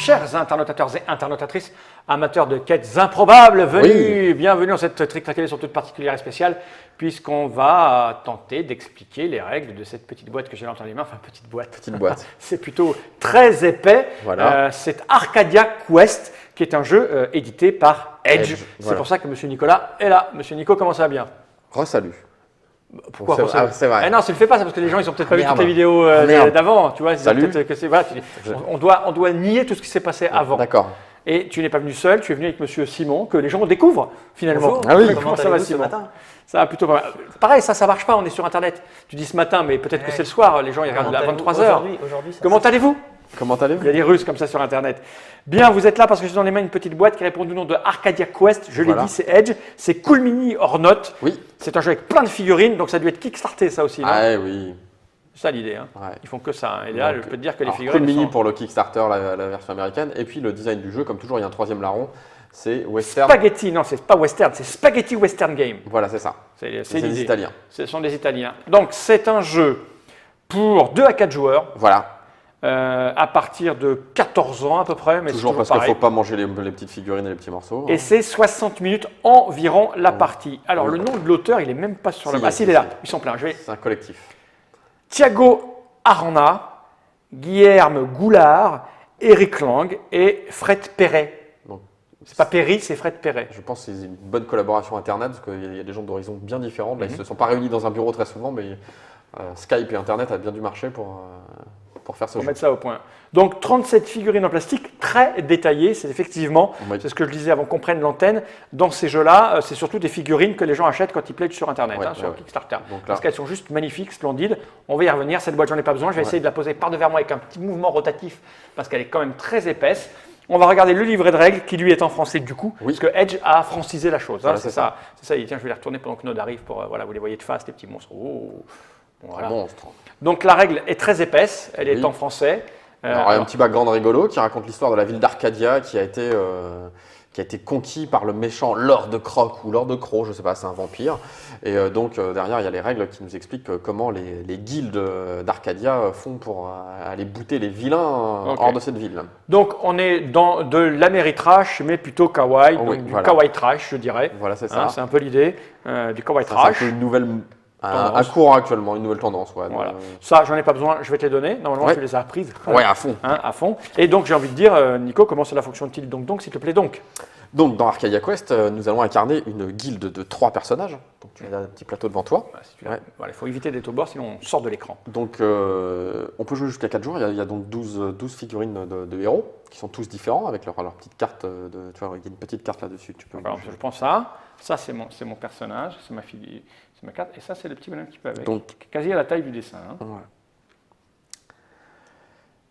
Chers internautateurs et internautatrices, amateurs de quêtes improbables, bienvenue dans cette trick track sur toute particulière et spéciale, puisqu'on va tenter d'expliquer les règles de cette petite boîte que j'ai dans les mains. Enfin, petite boîte. Petite boîte. C'est plutôt très épais. Voilà. C'est Arcadia Quest, qui est un jeu édité par Edge. C'est voilà. pour ça que Monsieur Nicolas est là. Monsieur Nico, comment ça va bien? Re-salut. Pourquoi c'est vrai. Non, tu le fais pas, ça parce que les gens ils ont peut-être pas vu Merde. toutes les vidéos d'avant, tu vois. Salut. Que voilà, on doit nier tout ce qui s'est passé avant. D'accord. Et tu n'es pas venu seul, tu es venu avec Monsieur Simon, que les gens découvrent finalement. Bonjour. Ah oui. Comment ça va, ce Simon? matin? Ça va plutôt pas mal. Pareil, ça marche pas, on est sur Internet. Tu dis ce matin, mais peut-être que c'est le soir, les gens ils regardent à 23h. Aujourd'hui, Comment allez-vous? Comment allez-vous? Il y a des Russes comme ça sur Internet. Bien, vous êtes là parce que j'ai dans les mains une petite boîte qui répond du nom de Arcadia Quest. Je l'ai dit, c'est Edge. C'est Cool Mini or Not. Oui. C'est un jeu avec plein de figurines, donc ça a dû être kickstarté ça aussi. Non? Ah oui. C'est ça l'idée. Hein. Ouais. Ils font que ça. Hein. Et là, Donc, je peux te dire que les alors, figurines. Cool Mini sont pour le Kickstarter, la version américaine. Et puis le design du jeu, comme toujours, il y a un troisième larron. C'est Western. Spaghetti, non, c'est pas Western, c'est Spaghetti Western Game. Voilà, c'est ça. C'est des l'idée. Italiens. Ce sont des Italiens. Donc, c'est un jeu pour 2 à 4 joueurs. Voilà. À partir de 14 ans à peu près, mais Toujours parce qu'il ne faut pas manger les petites figurines et les petits morceaux. Et c'est 60 minutes environ la partie. Alors le nom de l'auteur, il est même pas sur la. Ah si, il est là. Ils sont pleins. C'est un collectif. Thiago Arana, Guilherme Goulard, Eric Lang et Fred Perret. Donc, C'est pas Perry, c'est Fred Perret. je pense que c'est une bonne collaboration Internet parce qu'il y a des gens d'horizons bien différents. Là, ils Mhm. ne se sont pas réunis dans un bureau très souvent, mais Skype et Internet a bien dû marcher pour faire ce Pour jeu. mettre ça au point. Donc 37 figurines en plastique, très détaillées. C'est effectivement, Oui. c'est ce que je disais avant qu'on prenne l'antenne. Dans ces jeux-là, c'est surtout des figurines que les gens achètent quand ils pledgent sur Internet, Ouais, sur ouais. Kickstarter. Donc là- Parce qu'elles sont juste magnifiques, splendides. On va y revenir. Cette boîte, j'en ai pas besoin. Je vais essayer de la poser par devers moi avec un petit mouvement rotatif parce qu'elle est quand même très épaisse. On va regarder le livret de règles qui lui est en français du coup, Oui. parce que Edge a francisé la chose. Voilà, c'est ça. C'est ça. Tiens, je vais les retourner pendant que Node arrive pour voilà, vous les voyez de face, les petits monstres. Oh. Bon, voilà. Un monstre. Donc la règle est très épaisse. Elle est Oui. en français. Alors, il y a un petit background rigolo qui raconte l'histoire de la ville d'Arcadia qui a été conquis par le méchant Lord Croc ou Lord Croc, je ne sais pas, c'est un vampire. Et donc derrière, il y a les règles qui nous expliquent comment les guildes d'Arcadia font pour aller bouter les vilains Ok. hors de cette ville. Donc on est dans de l'Améritrash, mais plutôt kawaii, Oh oui, donc du voilà. kawaii trash, je dirais. Voilà, c'est Hein, ça. c'est un peu l'idée du kawaii Ça, c'est un trash. peu une nouvelle, un Tendance. courant actuellement, une nouvelle tendance. Ouais, Voilà. Ça, j'en ai pas besoin, je vais te les donner. Normalement, Ouais. tu les as apprises. Ouais, à fond. Hein, à fond. Et donc, j'ai envie de dire, Nico, comment cela fonctionne-t-il donc, s'il te plaît, donc? Donc dans Arcadia Quest, nous allons incarner une guilde de 3 personnages. Donc tu as un petit plateau devant toi. Voilà, si tu veux. Ouais. Voilà, il faut éviter d'être au bord, sinon on sort de l'écran. Donc, on peut jouer jusqu'à 4 jours. Il y a donc 12 figurines de héros qui sont tous différents avec leur petite carte. Tu vois, il y a une petite carte là-dessus. Tu peux Alors, je prends ça. Ça, c'est mon personnage, c'est ma fille, c'est ma carte. Et ça, c'est le petit bonhomme qui peut avec. Donc- Quasi à la taille du dessin. Hein. Voilà.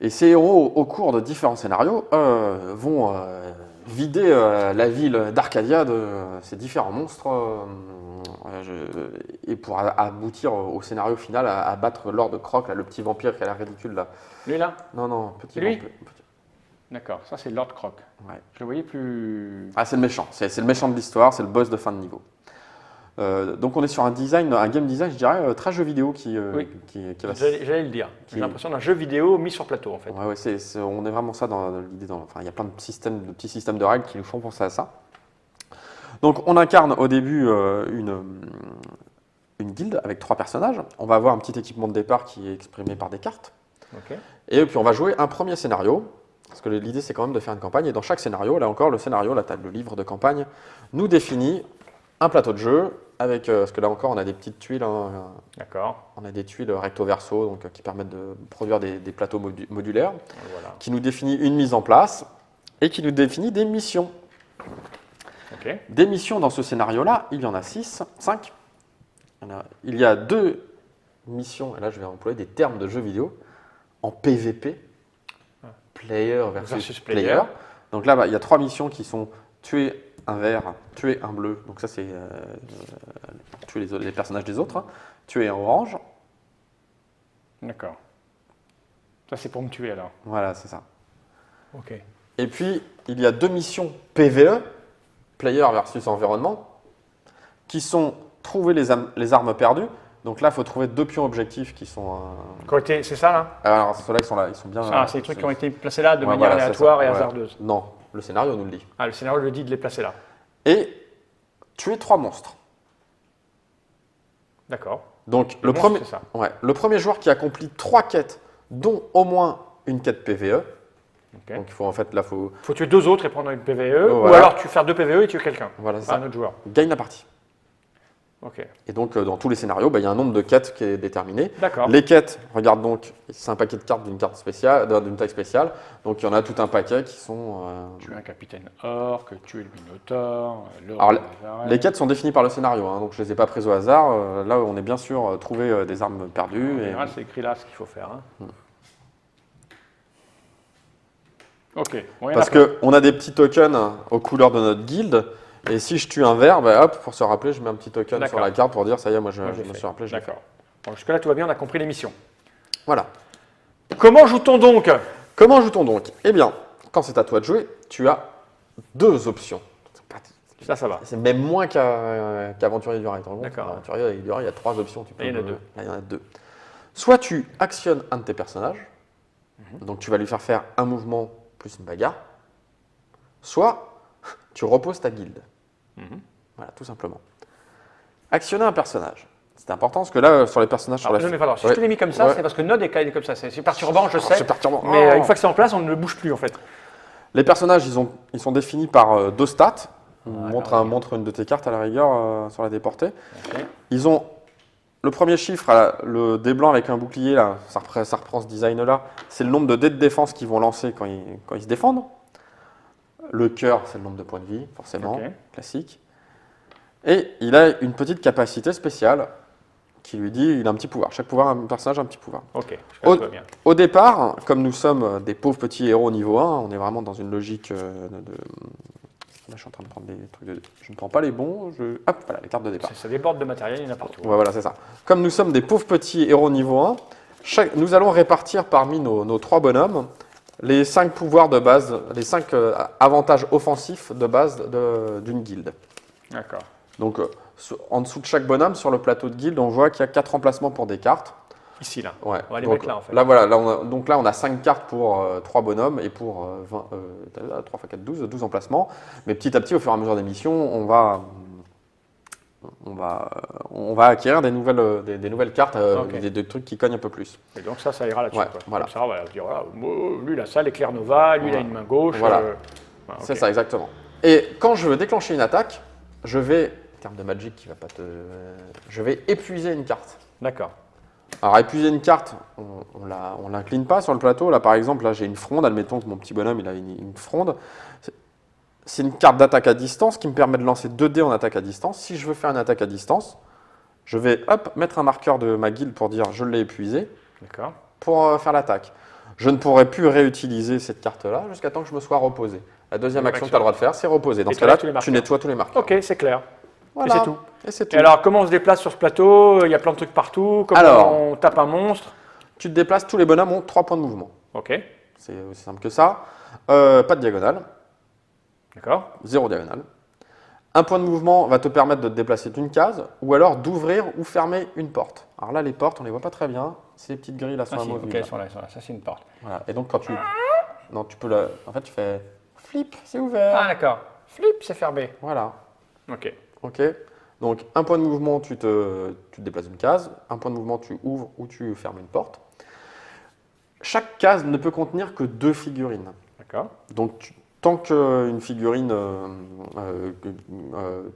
Et ces héros, au cours de différents scénarios, vont vider la ville d'Arcadia de ces différents monstres et pour aboutir au scénario final à battre Lord Croc, là, le petit vampire qui a l'air ridicule là. Lui, là? Non, petit Lui vampire. D'accord, ça, c'est Lord Croc. Ouais. Je le voyais plus. Ah, c'est le méchant. C'est le méchant de l'histoire, c'est le boss de fin de niveau. Donc on est sur un game design, je dirais, très jeu vidéo qui va. J'allais le dire. J'ai l'impression d'un jeu vidéo mis sur plateau, en fait. Ouais, on est vraiment ça dans l'idée. Enfin, il y a plein de petits systèmes de règles qui nous font penser à ça. Donc on incarne au début une guilde avec 3 personnages. On va avoir un petit équipement de départ qui est exprimé par des cartes. Ok. Et puis on va jouer un premier scénario. Parce que l'idée c'est quand même de faire une campagne. Et dans chaque scénario, là encore, le scénario, le livre de campagne, nous définit un plateau de jeu. Avec, parce que là encore, on a des petites tuiles. D'accord. On a des tuiles recto-verso donc, qui permettent de produire des plateaux modulaires. Voilà. Qui nous définit une mise en place et qui nous définit des missions. Ok. Des missions dans ce scénario-là, il y en a 5. Il y a 2 missions, et là je vais employer des termes de jeux vidéo, en PVP, player versus player. Donc là, il y a 3 missions qui sont tuer un vert, tuer un bleu, donc ça c'est tuer les personnages des autres, hein. Tuer un orange, D'accord. Ça, c'est pour me tuer, alors. voilà, c'est ça. Ok. Et puis, il y a 2 missions PVE, player versus environnement, qui sont trouver les armes perdues Donc là, il faut trouver 2 pions objectifs qui sont. C'est ça là? Alors, ceux-là, ils sont là, ils sont bien. Ah, c'est les trucs qui ont été placés là de Ouais, manière voilà, c'est aléatoire ça. et Ouais. hasardeuse. Non, le scénario nous le dit. Ah, le scénario le dit de les placer là. Et tuer 3 monstres. D'accord. Donc, Le monstre, premier, c'est ça. ouais, le premier joueur qui accomplit 3 quêtes, dont au moins une quête PVE. Ok. Donc, il faut en fait, là, faut Faut tuer 2 autres et prendre une PVE, Oh, ou voilà. alors tu faire 2 PVE et tuer quelqu'un. Voilà, c'est Pas ça. un autre joueur. Gagne la partie. Ok. Et donc, dans tous les scénarios, bah, il y a un nombre de quêtes qui est déterminé. D'accord. Les quêtes, regarde donc, c'est un paquet de cartes d'une carte spéciale, d'une taille spéciale. Donc, il y en a tout un paquet qui sont. Tuer un capitaine orc, tuer le minotaure, le Alors, roi des arènes. Les quêtes sont définies par le scénario, hein, donc je ne les ai pas prises au hasard. Là, on est bien sûr trouvé des armes perdues. En Et... général, c'est écrit là ce qu'il faut faire. Hein. Ok. Bon, il y en a Parce plein. qu'on a des petits tokens aux couleurs de notre guilde. Et si je tue un vert, bah, hop, pour se rappeler, je mets un petit token sur D'accord. la carte pour dire ça y est, moi je Moi, me j'ai fait. suis rappelé. je l'ai fait. D'accord. Bon, jusque-là, tout va bien, on a compris les missions. Voilà. Comment joue-t-on donc? Comment joue-t-on donc? Eh bien, quand c'est à toi de jouer, tu as 2 options. Ça va. C'est même moins qu'Aventurier du Rail. D'accord. Aventurier du Rail, il y a 3 options. Là, il y en a 2. Là, il y en a 2. Soit tu actionnes un de tes personnages, donc tu vas lui faire un mouvement plus une bagarre, soit tu reposes ta guilde. Voilà, tout simplement. Actionner un personnage. C'est important parce que là, sur les personnages sur Alors, la mais pardon, si Ouais. je te l'ai mis comme ça, Ouais. c'est parce que Node est comme ça. C'est perturbant, je sais. C'est perturbant. Mais Oh. une fois que c'est en place, on ne le bouge plus en fait. Les personnages, ils sont définis par 2 stats. d'accord, Montre une de tes cartes à la rigueur sur la déportée. Ok. Ils ont le premier chiffre, le dé blanc avec un bouclier, là, ça reprend ce design-là. C'est le nombre de dés de défense qu'ils vont lancer quand ils se défendent. Le cœur, c'est le nombre de points de vie, forcément, Ok. classique. Et il a une petite capacité spéciale qui lui dit il a un petit pouvoir. Chaque personnage a un petit pouvoir. Ok, jusque-là, Au, tout va bien. au départ, comme nous sommes des pauvres petits héros niveau 1, on est vraiment dans une logique de. Là, je suis en train de prendre des trucs de. Je ne prends pas les bons. Hop, voilà, les cartes de départ. Ça déborde de matériel, il y en a partout. Ouais, voilà, c'est ça. Comme nous sommes des pauvres petits héros niveau 1, nous allons répartir parmi nos 3 bonhommes les 5 pouvoirs de base, les 5 avantages offensifs de base d'une guilde. D'accord. Donc, en dessous de chaque bonhomme, sur le plateau de guilde, on voit qu'il y a 4 emplacements pour des cartes. Ici, là. Ouais. On va les Donc, mettre là, en fait. Là, voilà, donc là, on a 5 cartes pour 3 bonhommes et pour 3 x 4, 12 emplacements. Mais petit à petit, au fur et à mesure des missions, on va acquérir des nouvelles cartes, Ok. des trucs qui cognent un peu plus. Et donc ça ira là-dessus. Ouais, quoi. voilà. Comme ça, on va dire, voilà, lui, il a ça, l'éclair Nova, lui, il a Voilà. une main gauche. Voilà. Ok. C'est ça, exactement. Et quand je veux déclencher une attaque, je vais, en termes de magic qui va pas te... je vais épuiser une carte. D'accord. Alors, épuiser une carte, on l'incline pas sur le plateau. Là, par exemple, là, j'ai une fronde. Admettons que mon petit bonhomme, il a une fronde. C'est une carte d'attaque à distance qui me permet de lancer 2 dés en attaque à distance. Si je veux faire une attaque à distance, je vais mettre un marqueur de ma guilde pour dire je l'ai épuisé D'accord. pour faire l'attaque. Je ne pourrai plus réutiliser cette carte-là jusqu'à temps que je me sois reposé. La deuxième action que tu as le droit de faire, c'est reposer. Dans Et ce tu enlèves cas-là, tous les tu marqueurs. nettoies tous les marqueurs. Ok, c'est clair. Voilà. Et c'est tout. Et c'est tout. Et alors, comment on se déplace sur ce plateau? Il y a plein de trucs partout. Comment Alors. on tape un monstre? Tu te déplaces, tous les bonhommes ont 3 points de mouvement. Ok. C'est aussi simple que ça. Pas de diagonale. D'accord. 0 diagonale. Un point de mouvement va te permettre de te déplacer d'une case ou alors d'ouvrir ou fermer une porte. Alors là, les portes, on ne les voit pas très bien. Ces petites grilles là sont Ah, si, ok, amovibles. elles sont là, elles sont là. Ça, c'est une porte. Voilà. Et donc, quand tu. Non, tu peux la. En fait, tu fais. Flip, c'est ouvert. Ah, d'accord. Flip, c'est fermé. Voilà. Ok. Ok. Donc, un point de mouvement, tu te déplaces d'une case. Un point de mouvement, tu ouvres ou tu fermes une porte. Chaque case ne peut contenir que 2 figurines. D'accord. Donc, tant qu'une figurine,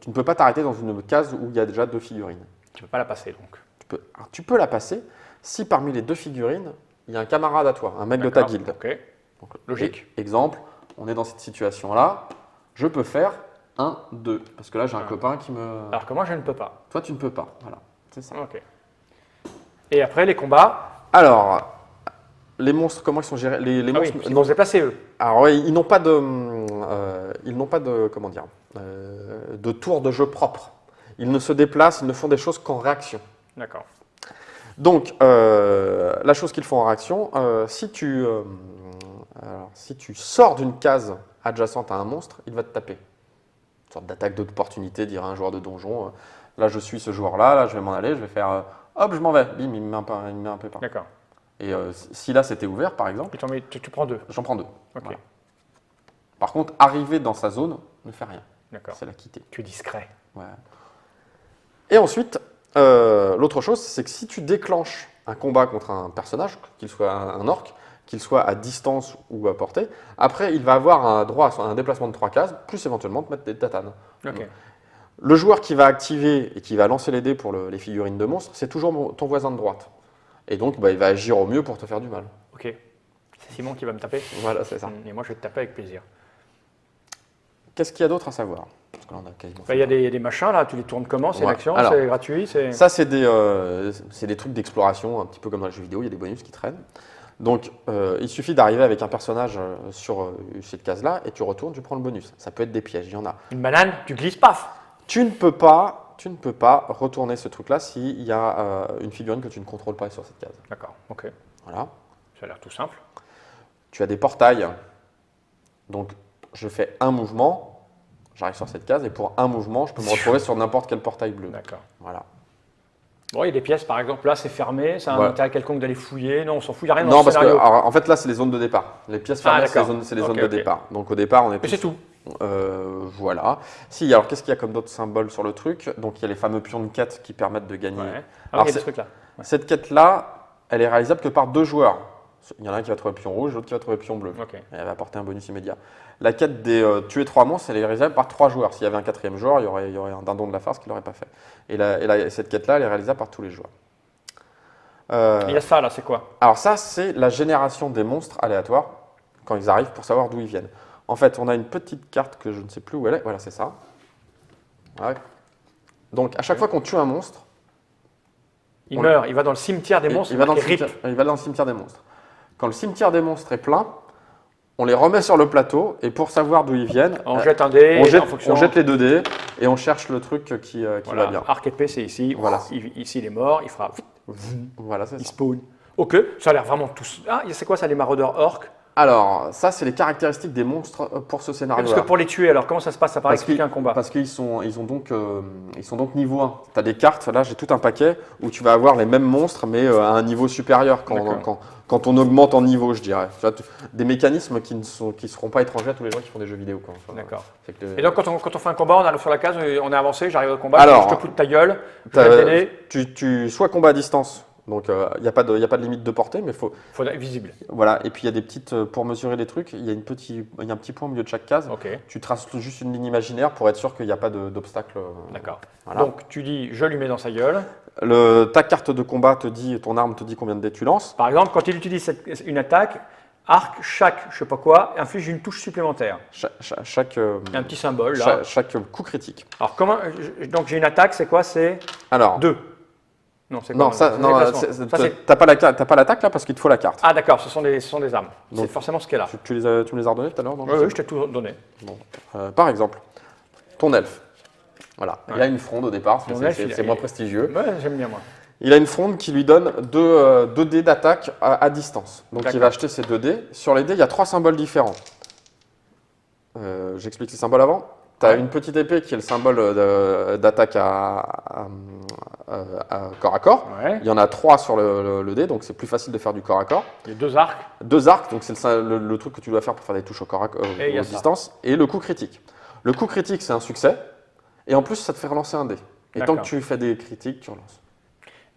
tu ne peux pas t'arrêter dans une case où il y a déjà 2 figurines. Tu peux pas la passer, donc. Tu peux la passer si parmi les 2 figurines, il y a un camarade à toi, un mec de ta D'accord. guilde. Ok. Donc, Logique. Exemple, on est dans cette situation-là, je peux faire 1, 2. Parce que là, j'ai un copain qui me... Alors que moi, je ne peux pas. Toi, tu ne peux pas. Voilà, c'est ça. Ok. Et après, les combats. Alors, les monstres, comment ils sont gérés? Les Ah oui, monstres, ils vont se déplacer, eux. alors ouais, ils n'ont pas de, comment dire, de tour de jeu propre. Ils ne se déplacent, ils ne font des choses qu'en réaction. D'accord. Donc, la chose qu'ils font en réaction, si tu sors d'une case adjacente à un monstre, il va te taper. Une sorte d'attaque d'opportunité, dirait un joueur de donjon. Là, je suis ce joueur-là, là, je vais m'en aller, je vais faire hop, je m'en vais. Bim, il me met un pépin. D'accord. Et si là c'était ouvert, par exemple, Tu prends 2. j'en prends 2. Ok. Voilà. Par contre, arriver dans sa zone ne fait rien. D'accord. C'est la quitter. Tu es discret. Ouais. Et ensuite, l'autre chose, c'est que si tu déclenches un combat contre un personnage, qu'il soit un orc, qu'il soit à distance ou à portée, après, il va avoir un droit à un déplacement de 3 cases, plus éventuellement te mettre des tatanes. Ok. Le joueur qui va activer et qui va lancer les dés pour les figurines de monstres, c'est toujours ton voisin de droite. Et donc, il va agir au mieux pour te faire du mal. Ok. C'est Simon qui va me taper. Voilà, c'est ça. Et moi, je vais te taper avec plaisir. Qu'est-ce qu'il y a d'autre à savoir? Parce que là, on a quasiment Il y a des machins là, tu les tournes comment? C'est Ouais. l'action, Alors, c'est gratuit, Ça, c'est des trucs d'exploration, un petit peu comme dans les jeux vidéo, il y a des bonus qui traînent. Donc, il suffit d'arriver avec un personnage sur cette case-là et tu retournes, tu prends le bonus. Ça peut être des pièges, il y en a. Une banane, tu glisses, paf. Tu ne peux pas retourner ce truc-là s'il y a une figurine que tu ne contrôles pas sur cette case. D'accord, ok. Voilà. Ça a l'air tout simple. Tu as des portails. Donc, je fais un mouvement, j'arrive sur cette case et pour un mouvement, je peux me retrouver sur n'importe quel portail bleu. D'accord. Voilà. Bon, il y a des pièces, par exemple, là, c'est fermé, c'est un Ouais. intérêt quelconque d'aller fouiller. Non, on s'en fout, il n'y a rien dans Non, le parce que scénario. alors, en fait, là, c'est les zones de départ. Les pièces fermées, d'accord. c'est les Ok, zones ok. de départ. Donc, au départ, on est Mais c'est tout. Voilà. Si, alors qu'est-ce qu'il y a comme d'autres symboles sur le truc? Donc, il y a les fameux pions de quête qui permettent de gagner. Ouais. Alors, Alors, il y a des trucs là. Ouais. Cette quête-là, elle est réalisable que par 2 joueurs. Il y en a un qui va trouver le pion rouge, l'autre qui va trouver le pion bleu. Ok. Et elle va apporter un bonus immédiat. La quête des tuer 3 monstres, elle est réalisable par 3 joueurs. S'il y avait un 4e joueur, il y aurait un dindon de la farce qui ne l'aurait pas fait. Et cette quête-là, elle est réalisable par tous les joueurs. Il y a ça là, c'est quoi? Alors ça, c'est la génération des monstres aléatoires quand ils arrivent pour savoir d'où ils viennent. En fait, on a une petite carte que je ne sais plus où elle est. Voilà, c'est ça. Ouais. Donc, à chaque fois qu'on tue un monstre, Il meurt, il va dans le cimetière des monstres, il va dans le marqué RIP. cimetière, il va dans le cimetière des monstres. Quand le cimetière des monstres est plein, on les remet sur le plateau et pour savoir d'où ils viennent, On jette un dé, en fonction. on jette les 2 dés et on cherche le truc qui Voilà. va bien. Arc épée, c'est ici. Voilà. Ici, il est mort, il fera. Voilà, c'est Il ça. spawn. Ok, ça a l'air vraiment tous. Ah, c'est quoi ça, les maraudeurs orques? Alors, ça, c'est les caractéristiques des monstres pour ce scénario. Parce que pour les tuer, alors comment ça se passe? Ça paraît expliquer un combat. Parce qu'ils sont donc niveau 1. Tu as des cartes, là j'ai tout un paquet où tu vas avoir les mêmes monstres mais à un niveau supérieur quand on augmente en niveau, je dirais. Tu vois, des mécanismes qui ne seront pas étrangers à tous les gens qui font des jeux vidéo. Enfin, D'accord. c'est que Et donc quand on fait un combat, on arrive sur la case, on est avancé, j'arrive au combat, Alors, je te poutre ta gueule, je vais t'aider. tu soit combat à distance, donc il n'y a pas de limite de portée, mais Faut être visible. voilà. Et puis il y a des petites pour mesurer les trucs, il y a un petit point au milieu de chaque case. Ok, Tu traces juste une ligne imaginaire pour être sûr qu'il n'y a pas d'obstacle. d'accord. Voilà. Donc tu dis, je lui mets dans sa gueule. Ta carte de combat te dit, ton arme te dit combien de dés tu lances. Par exemple, quand il utilise une attaque, arc, chaque, je sais pas quoi, inflige une touche supplémentaire. Chaque, Il y a un petit symbole là. chaque coup critique. Alors comment, donc j'ai une attaque, c'est quoi? C'est Alors, 2. Non, c'est non, quoi? ça, C'est non, déplacement. Ça, c'est- t'as pas l'attaque là parce qu'il te faut la carte. Ah d'accord, ce sont des armes. C'est Donc, forcément ce qu'elle a. Tu me les as redonnées tout à l'heure, non? Oui, oui, je t'ai tout donné. Bon. Par exemple, ton elfe. Voilà, Ouais. il a une fronde au départ, parce que Ton elfe, c'est moins prestigieux. Ouais, j'aime bien moi. Il a une fronde qui lui donne 2 dés d'attaque à distance. Donc il D'accord. va acheter ces 2 dés. Sur les dés, il y a 3 symboles différents. J'explique les symboles avant. Tu as Ouais. une petite épée qui est le symbole d'attaque à corps à corps. Ouais. Il y en a 3 sur le dé, donc c'est plus facile de faire du corps à corps. Il y a 2 arcs. 2 arcs, donc c'est le truc que tu dois faire pour faire des touches au corps à corps, Et il y a aux ça. distances. Et le coup critique. Le coup critique, c'est un succès. Et en plus, ça te fait relancer un dé. Et tant D'accord. que tu fais des critiques, tu relances.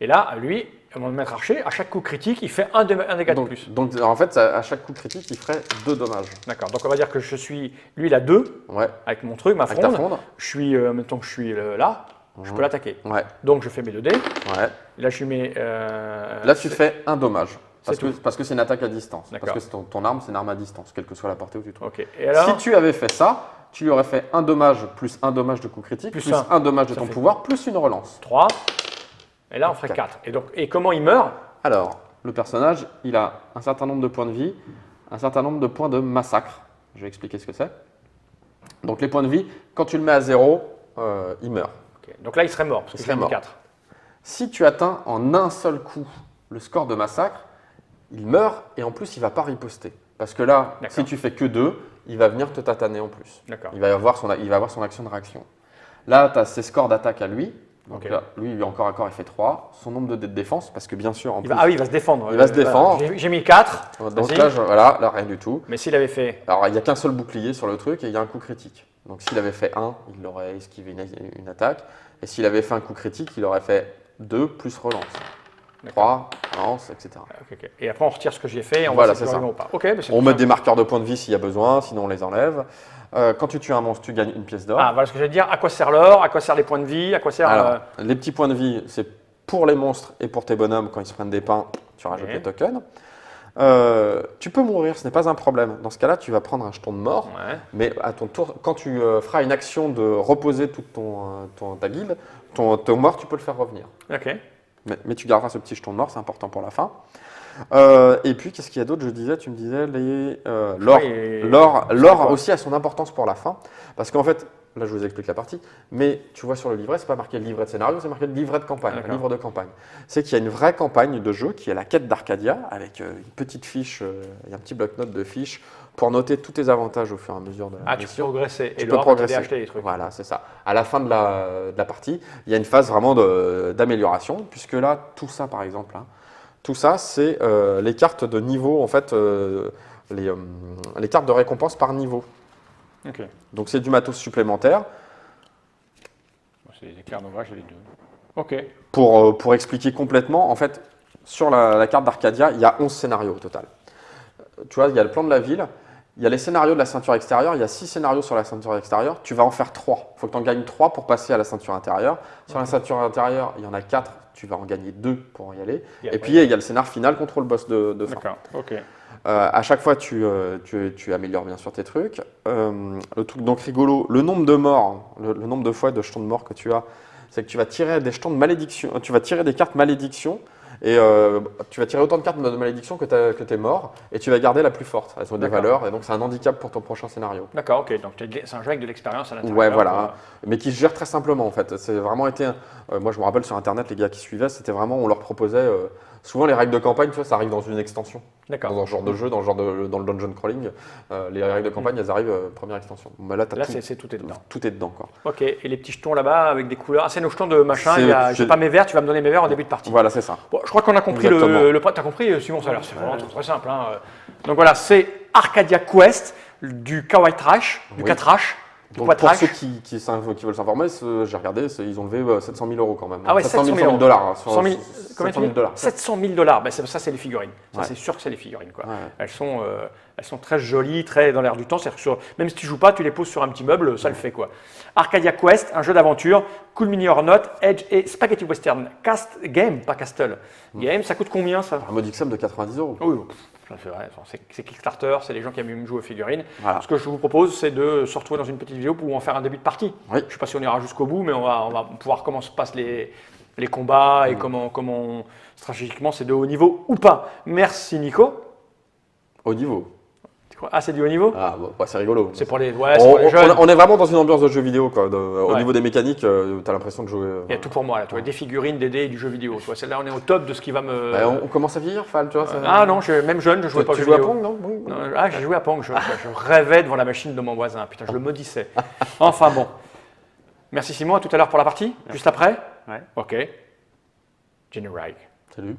Et là, lui, mon maître archer, à chaque coup critique, il fait un dégât de plus. Donc, en fait, à chaque coup critique, il ferait 2 dommages. D'accord. Donc on va dire que je suis. Lui, il a 2 Ouais, avec mon truc, ma avec ta fronde. fronde. Je suis, mettons que je suis là, je peux l'attaquer. Ouais, Donc je fais mes 2 dés. ouais. Là, je lui mets. Là, tu fais un dommage. c'est Parce que c'est une attaque à distance. D'accord. Parce que ton arme, c'est une arme à distance, quelle que soit la portée où tu te trouves. Ok. Et alors Si tu avais fait ça, tu lui aurais fait un dommage plus un dommage de coup critique, Plus plus un. un dommage de Ça ton fait- pouvoir, plus une relance. 3. Et là, on ferait 4. Et comment il meurt? Alors, le personnage, il a un certain nombre de points de vie, un certain nombre de points de massacre. Je vais expliquer ce que c'est. Donc, les points de vie, quand tu le mets à 0, il meurt. Ok. Donc là, il serait mort, parce que Il j'ai serait mis mort. 4. Si tu atteins en un seul coup le score de massacre, il meurt et en plus, il ne va pas riposter. Parce que là, D'accord. si tu fais que 2, il va venir te tataner en plus. D'accord. Il va avoir son action de réaction. Là, tu as ses scores d'attaque à lui. Donc Ok. là, lui, encore à corps, il fait 3. Son nombre de dés de défense, parce que bien sûr, en plus, Ah oui, il va se défendre. Il va se défendre. Voilà. J'ai mis 4. donc là, voilà, là, rien du tout. Mais s'il avait fait. Alors, il n'y a qu'un seul bouclier sur le truc et il y a un coup critique. Donc, s'il avait fait 1, il aurait esquivé une attaque. Et s'il avait fait un coup critique, il aurait fait 2 plus relance. 3, relance, etc. Ok. Et après, on retire ce que j'ai fait et on Voilà, voit si c'est c'est ça. ou pas. Ok, mais c'est On tout met simple. des marqueurs de points de vie s'il y a besoin, sinon on les enlève. Quand tu tues un monstre, tu gagnes une pièce d'or. Ah, voilà ce que j'allais dire. À quoi sert l'or? À quoi servent les points de vie? À quoi sert. Alors, les petits points de vie, c'est pour les monstres et pour tes bonhommes. Quand ils se prennent des pains, tu rajoutes Ok. les tokens. Tu peux mourir, ce n'est pas un problème. Dans ce cas-là, tu vas prendre un jeton de mort. Ouais. Mais à ton tour, quand tu feras une action de reposer toute ta guilde, ton mort, tu peux le faire revenir. Ok. Mais tu garderas ce petit jeton de mort, c'est important pour la fin. Et puis, qu'est-ce qu'il y a d'autre? Tu me disais, l'or. Oui, L'or c'est quoi aussi a son importance pour la fin. Parce qu'en fait, là, je vous explique la partie. Mais tu vois sur le livret, c'est pas marqué livret de scénario, c'est marqué livret de campagne, D'accord. livre de campagne. C'est qu'il y a une vraie campagne de jeu qui est la quête d'Arcadia, avec une petite fiche, il y a un petit bloc-notes de fiches pour noter tous tes avantages au fur et à mesure de la Ah, tu peux mission. progresser. Tu Et peux l'or, tu peux progresser. acheter les trucs. Voilà, c'est ça. À la fin de la partie, il y a une phase vraiment d'amélioration, puisque là, tout ça, par exemple, hein, tout ça, c'est les cartes de niveau, en fait, les cartes de récompense par niveau. Ok. Donc, c'est du matos supplémentaire. Bon, c'est les éclairs d'ombrage, j'ai les deux. Ok. Pour expliquer complètement, en fait, sur la carte d'Arcadia, il y a 11 scénarios au total. Tu vois, il y a le plan de la ville, il y a les scénarios de la ceinture extérieure, il y a 6 scénarios sur la ceinture extérieure, tu vas en faire 3. Il faut que tu en gagnes 3 pour passer à la ceinture intérieure. Sur la ceinture intérieure, il y en a 4, tu vas en gagner 2 pour y aller. Et Et après, puis, il y a le scénar final contre le boss de fin. D'accord. Ok. À chaque fois, tu améliores bien sûr tes trucs. Le truc donc rigolo, le nombre de morts, le nombre de fois de jetons de mort que tu as, c'est que tu vas tirer des jetons de malédiction, tu vas tirer des cartes malédiction et tu vas tirer autant de cartes de malédiction que tu es mort et tu vas garder la plus forte. Elles ont des D'accord. valeurs et donc c'est un handicap pour ton prochain scénario. D'accord, ok. Donc c'est un jeu avec de l'expérience à l'intérieur. Ouais, voilà, mais qui se gère très simplement en fait. C'est vraiment été, moi je me rappelle sur internet, les gars qui suivaient, c'était vraiment, on leur proposait, souvent les règles de campagne, tu vois, ça arrive dans une extension. D'accord. Dans un genre de jeu, dans le dungeon crawling, les règles de campagne, elles arrivent première extension. Bah là, Là, c'est tout est dedans. tout est dedans, quoi. Ok. Et les petits jetons là-bas avec des couleurs. Ah, c'est nos jetons de machin. C'est- J'ai pas mes verts, tu vas me donner mes verts en début de partie. Voilà, c'est ça. Bon, je crois qu'on a compris Exactement. T'as compris, Simon, ça a l'air c'est vraiment très simple. Hein. Donc voilà, c'est Arcadia Quest, du Kawaii Trash, du Oui. K-Trash, du Donc Quad pour Trash. ceux qui veulent s'informer, j'ai regardé, ils ont levé 700 000 euros quand même. Ah ouais, 700 000 700 000 dollars. Hein, 100 000, combien 700 000 dollars. 700 000 dollars. Ben, ça, c'est les figurines. Ça, Ouais. c'est sûr que c'est les figurines. Quoi. Ouais. Elles sont très jolies, très dans l'air du temps. Même si tu joues pas, tu les poses sur un petit meuble, ça le fait. Quoi. Arcadia Quest, un jeu d'aventure, Cool Mini or Not, Edge et Spaghetti Western. Cast Game, pas Castle. Game, ça coûte combien ça? Un modique somme de 90 euros. Oui, ça, c'est vrai. C'est Kickstarter, c'est les gens qui aiment jouer aux figurines. Voilà. Ce que je vous propose, c'est de se retrouver dans une petite vidéo pour en faire un début de partie. Oui. Je ne sais pas si on ira jusqu'au bout, mais on va pouvoir comment se passent les combats et comment stratégiquement c'est de haut niveau ou pas. Merci Nico. Au niveau. Ah, c'est du haut niveau? Ah, bah, c'est rigolo. C'est pour les, c'est pour les jeunes. On est vraiment dans une ambiance de jeu vidéo. Quoi. Au Ouais. niveau des mécaniques, tu as l'impression de jouer. Il y a tout pour moi là, tu vois, des figurines, des dés et du jeu vidéo. Tu vois, celle-là, on est au top de ce qui va me. Bah, on commence à vieillir, Fall, tu vois. Ah non, même jeune, je jouais pas aux tu jeux joues à vidéo. Pong, non? Non, ah, j'ai joué à Pong, je rêvais devant la machine de mon voisin. Putain, je le maudissais. Enfin bon. Merci Simon, à tout à l'heure pour la partie. Juste après? Ouais. Ok. Jenny Reich. Salut.